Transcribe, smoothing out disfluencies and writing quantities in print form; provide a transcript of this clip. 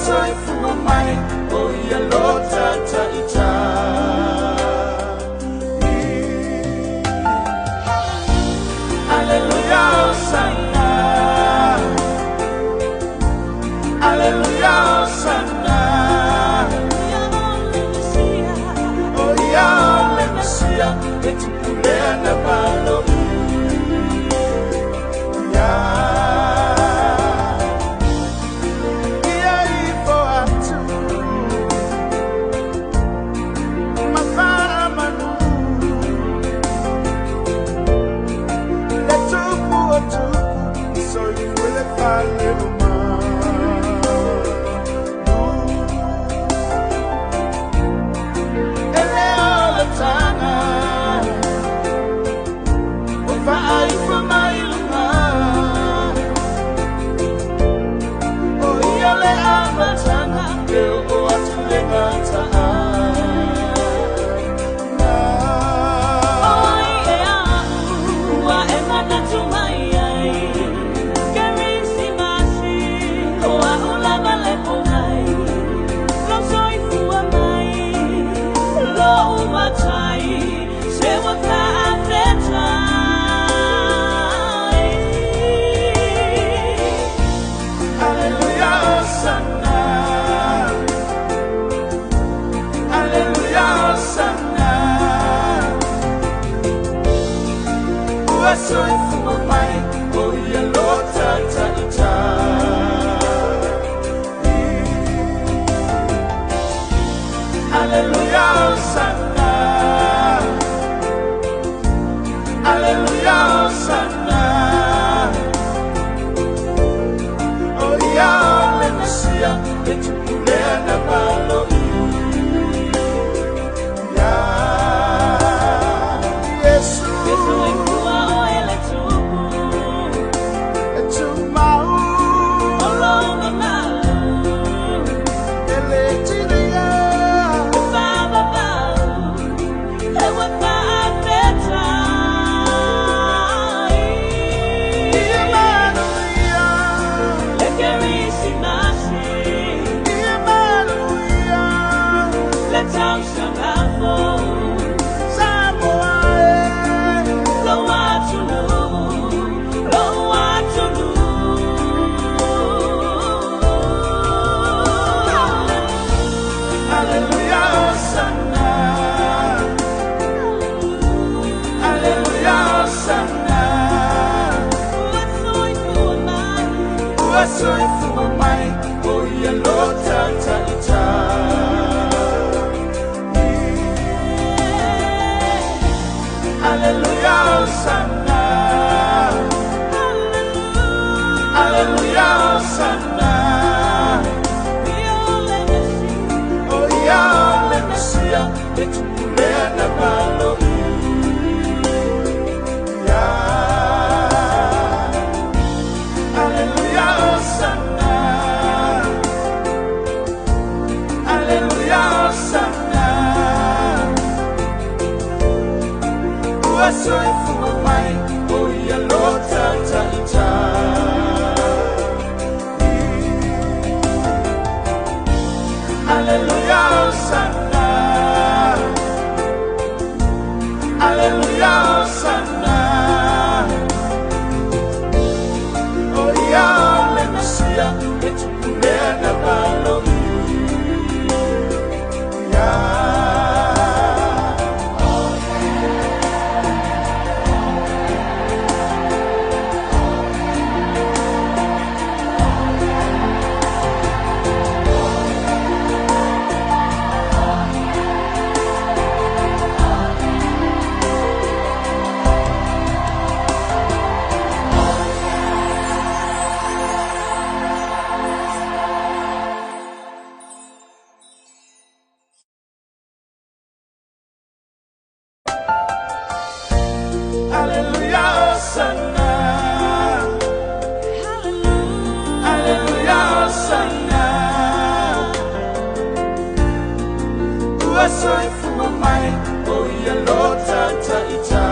uwasoefu wa mai oyalota taita. Alleluia, Hosanna. Alleluia, Hosanna. Oh ya le Mesia, etupulea na balo. Uwasoefu wa mai oyalota taita. Alleluia, Hosanna. Alleluia, Hosanna. Oh ya le Mesia, etupulea na balo. Uwasoefu wa mai oyalota taita. Alleluia, Hosanna. Alleluia, Hosanna. Oh ya le Mesia, etupulea na balo. Uwasoefu wa mai oyalota taita. Alleluia, Hosanna. Alleluia, Hosanna. Oh ya le Mesia, etupulea na balo. Alleluia, Hosanna. Alleluia, Hosanna. Uwasoefu wa mai oyalota taita.